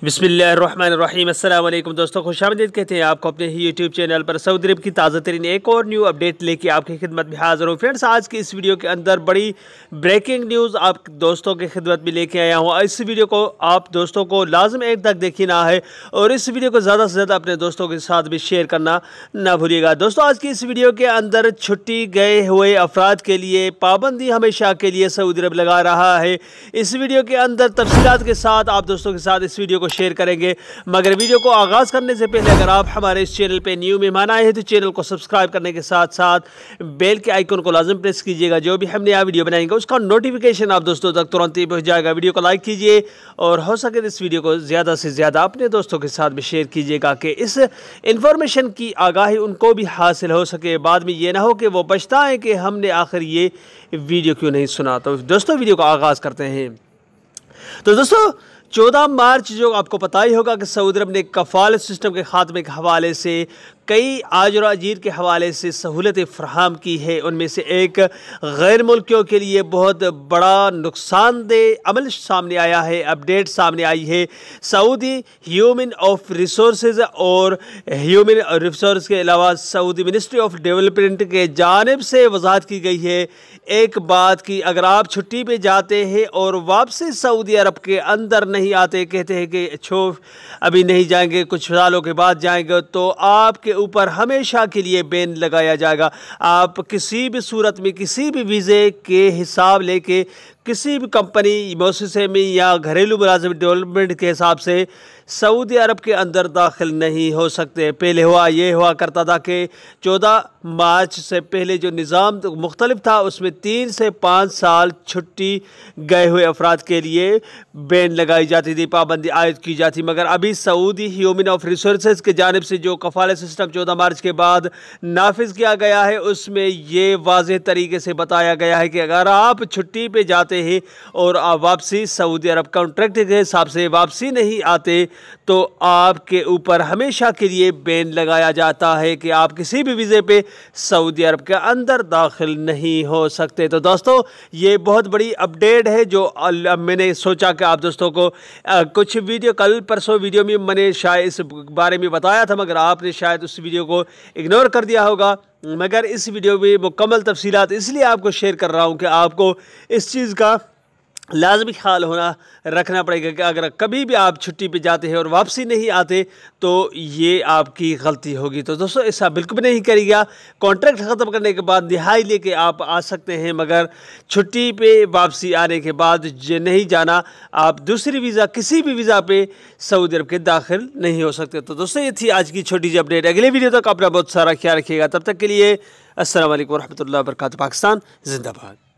बिस्मिल्लाहिर्रहमानिर्रहीम। अस्सलाम वालेकुम दोस्तों, खुशामदीद कहते हैं आपको अपने ही यूट्यूब चैनल पर। सऊदी अरब की ताज़ा तरीन एक और न्यू अपडेट लेके आपकी खिदमत में हाज़िर हूँ। फ्रेंड्स, आज की इस वीडियो के अंदर बड़ी ब्रेकिंग न्यूज़ आप दोस्तों की खिदमत में लेके आया हूँ। इस वीडियो को आप दोस्तों को लाजम एक तक देखना है और इस वीडियो को ज़्यादा से ज़्यादा अपने दोस्तों के साथ भी शेयर करना ना भूलिएगा। दोस्तों, आज की इस वीडियो के अंदर छुट्टी गए हुए अफराद के लिए पाबंदी हमेशा के लिए सऊदी अरब लगा रहा है। इस वीडियो के अंदर तफसीलात के साथ आप दोस्तों के साथ इस वीडियो को शेयर करेंगे, मगर वीडियो को आगाज़ करने से पहले अगर आप हमारे इस चैनल पे न्यू मेहमान आए हैं तो चैनल को सब्सक्राइब करने के साथ साथ बेल के आइकन को लाजम प्रेस कीजिएगा। जो भी हम नया वीडियो बनाएंगे उसका नोटिफिकेशन आप दोस्तों तक तुरंत ही पहुँच जाएगा। वीडियो को लाइक कीजिए और हो सके इस वीडियो को ज़्यादा से ज़्यादा अपने दोस्तों के साथ भी शेयर कीजिएगा कि इस इंफॉर्मेशन की आगाही उनको भी हासिल हो सके। बाद में ये ना हो कि वो पछताएं कि हमने आखिर ये वीडियो क्यों नहीं सुना। तो दोस्तों, वीडियो को आगाज़ करते हैं। तो दोस्तों, 14 मार्च जो आपको पता ही होगा कि सऊदी अरब ने कफ़ालत सिस्टम के ख़ात्मे के हवाले से कई आजर अजीर के हवाले से सहूलतें फ़राहम की है। उनमें से एक गैर मुल्कियों के लिए बहुत बड़ा नुकसानदेह अमल सामने आया है, अपडेट सामने आई है। सऊदी ह्यूमन ऑफ रिसोर्सेज और ह्यूमन रिसोर्स के अलावा सऊदी मिनिस्ट्री ऑफ डेवलपमेंट के जानिब से वजाहत की गई है एक बात की, अगर आप छुट्टी पे जाते हैं और वापसी सऊदी अरब के अंदर नहीं आते, कहते हैं कि अभी नहीं जाएंगे, कुछ सालों के बाद जाएंगे, तो आपके ऊपर हमेशा के लिए बैन लगाया जाएगा। आप किसी भी सूरत में किसी भी वीज़े के हिसाब लेके किसी भी कंपनी मौससे में या घरेलू मुलाजिम डेवलपमेंट के हिसाब से सऊदी अरब के अंदर दाखिल नहीं हो सकते। पहले ये हुआ करता था कि 14 मार्च से पहले जो निज़ाम मुख्तलिफ था उसमें 3 से 5 साल छुट्टी गए हुए अफराद के लिए बैन लगाई जाती थी, पाबंदी आयद की जाती। मगर अभी सऊदी ह्यूमन ऑफ रिसोर्सेज के जानिब से जो कफ़ालत सिस्टम 14 मार्च के बाद नाफिज किया गया है उसमें ये वाज़ेह तरीके से बताया गया है कि अगर आप छुट्टी पे जाते हैं और आप वापसी सऊदी अरब कॉन्ट्रैक्ट के हिसाब से वापसी नहीं आते तो आपके ऊपर हमेशा के लिए बैन लगाया जाता है कि आप किसी भी वीज़े पे सऊदी अरब के अंदर दाखिल नहीं हो सकते। तो दोस्तों, ये बहुत बड़ी अपडेट है जो मैंने सोचा कि आप दोस्तों को कुछ वीडियो कल परसों वीडियो में मैंने शायद इस बारे में बताया था, मगर आपने शायद उस वीडियो को इग्नोर कर दिया होगा। मगर इस वीडियो में मुकम्मल तफसीलात इसलिए आपको शेयर कर रहा हूँ कि आपको इस चीज़ का लाजमी ख्याल रखना पड़ेगा कि अगर कभी भी आप छुट्टी पे जाते हैं और वापसी नहीं आते तो ये आपकी गलती होगी। तो दोस्तों, ऐसा बिल्कुल भी नहीं करिएगा। कॉन्ट्रैक्ट ख़त्म करने के बाद दिहाई लेके आप आ सकते हैं, मगर छुट्टी पे वापसी आने के बाद नहीं जाना, आप दूसरी वीज़ा किसी भी वीज़ा पे सऊदी अरब के दाखिल नहीं हो सकते। तो दोस्तों, ये थी आज की छोटी सी अपडेट। अगले वीडियो तक अपना बहुत सारा ख्याल रखिएगा। तब तक के लिए अस्सलाम वालेकुम रहमतुल्लाहि व बरकातहू। पाकिस्तान जिंदाबाद।